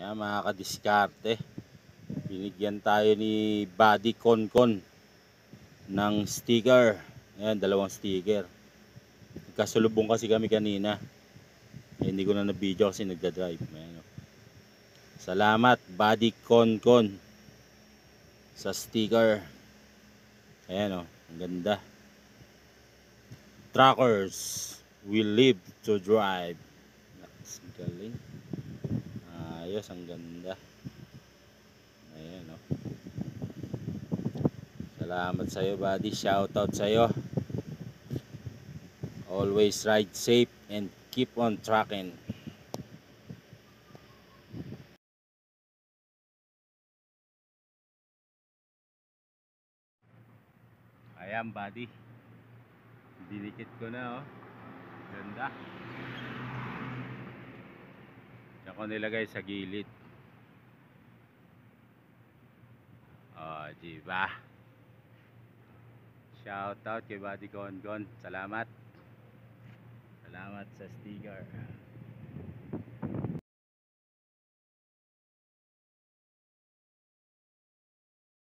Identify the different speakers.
Speaker 1: Ayan mga kadiskarte, binigyan tayo ni Buddy Konkon ng sticker. Ayan, dalawang sticker. Kasulubong kasi kami kanina. Hindi ko na na-video kasi nagda-drive. Ayan, oh. Salamat Buddy Konkon sa sticker. Ayan, oh, ang ganda. Truckers will live to drive. Ang galing. Ayos, ang ganda. Ayan, oh. Salamat sa iyo, buddy. Shoutout sa iyo. Always ride safe and keep on trucking. Ayan, buddy. Dinikit ko na, oh. Ganda. Diyan ko nilagay sa gilid. Oh, diba? Shoutout kay Buddy Konkon. Salamat. Salamat sa sticker.